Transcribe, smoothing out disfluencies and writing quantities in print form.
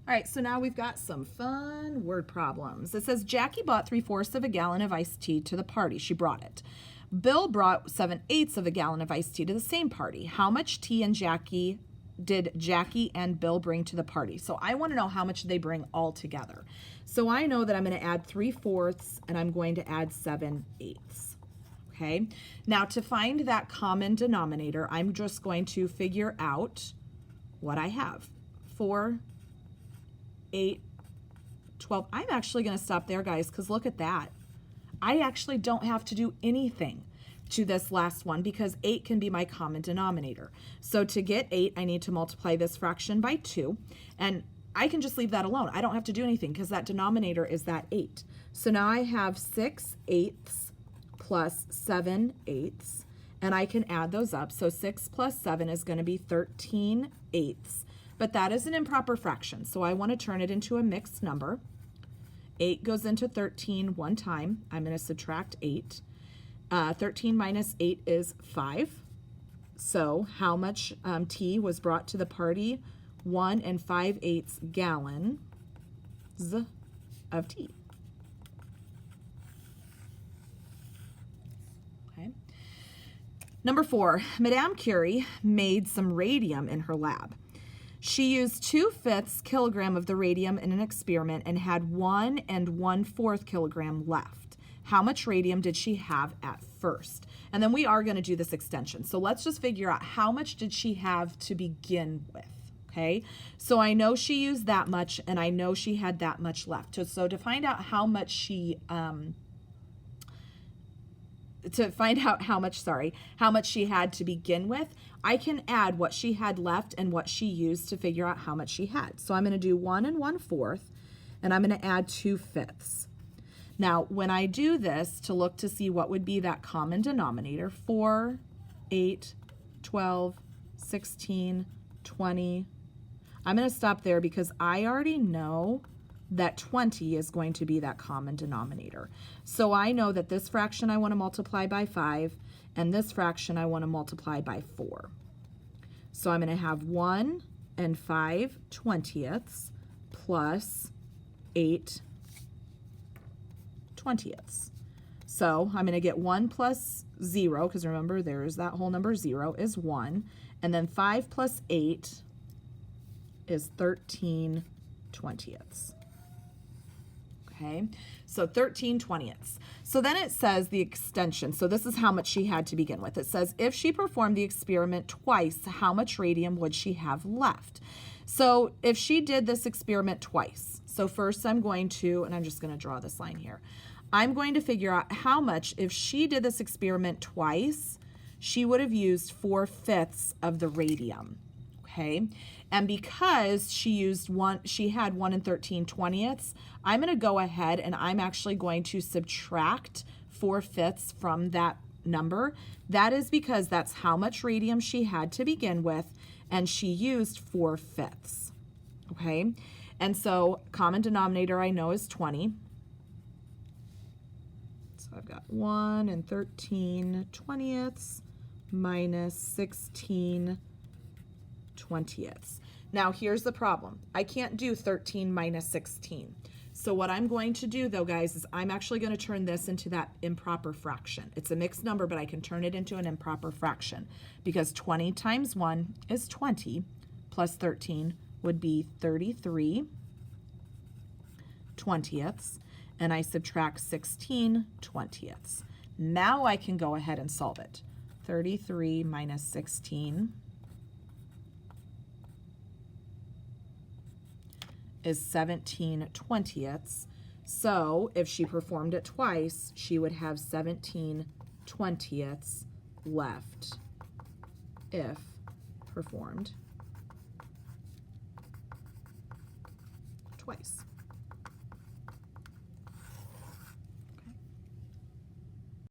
All right, so now we've got some fun word problems. It says Jackie bought 3/4 of a gallon of iced tea to the party. She brought it. Bill brought 7/8 of a gallon of iced tea to the same party. How much tea did Jackie and Bill bring to the party? So I want to know how much they bring all together. So I know that I'm going to add 3/4 and I'm going to add 7/8. Okay, now to find that common denominator, I'm just going to figure out what I have. 4, 8, 12. I'm actually going to stop there, guys, because look at that. I actually don't have to do anything to this last one because 8 can be my common denominator. So to get 8, I need to multiply this fraction by 2, and I can just leave that alone. I don't have to do anything because that denominator is that 8. So now I have 6/8 plus 7/8, and I can add those up. So 6 plus 7 is going to be 13/8. But that is an improper fraction, so I want to turn it into a mixed number. 8 goes into 13 one time. I'm going to subtract 8. 13 minus 8 is 5. So how much tea was brought to the party? 1 5/8 gallons of tea. Okay. Number 4, Madame Curie made some radium in her lab. She used 2/5 kilogram of the radium in an experiment and had 1 1/4 kilogram left. How much radium did she have at first? And then we are going to do this extension. So let's just figure out how much did she have to begin with. Okay, so I know she used that much and I know she had that much left. So to find out how much she how much she had to begin with, I can add what she had left and what she used to figure out how much she had. So I'm going to do 1 1/4, and I'm going to add 2/5. Now, when I do this to look to see what would be that common denominator, 4, 8, 12, 16, 20, I'm going to stop there because I already know that 20 is going to be that common denominator. So I know that this fraction I want to multiply by 5, and this fraction I want to multiply by 4. So I'm going to have 1 5/20 plus 8/20. So I'm going to get 1 plus 0, because remember there's that whole number 0 is 1, and then 5 plus 8 is 13/20. Okay, so 13/20. So then it says the extension. So this is how much she had to begin with. It says if she performed the experiment twice, how much radium would she have left? So if she did this experiment twice, so first I'm going to, and I'm just going to draw this line here. I'm going to figure out how much, if she did this experiment twice, she would have used 4/5 of the radium. Okay, and because she had 1 13/20, I'm going to go ahead and I'm actually going to subtract 4/5 from that number. That is because that's how much radium she had to begin with, and she used 4/5. Okay, and so common denominator I know is 20. So I've got 1 13/20 minus 16/20. Now here's the problem. I can't do 13 minus 16. So what I'm going to do though, guys, is I'm actually going to turn this into that improper fraction. It's a mixed number, but I can turn it into an improper fraction because 20 times 1 is 20 plus 13 would be 33/20, and I subtract 16/20. Now I can go ahead and solve it. 33 minus 16 is 17/20. So if she performed it twice, she would have 17/20 left if performed twice.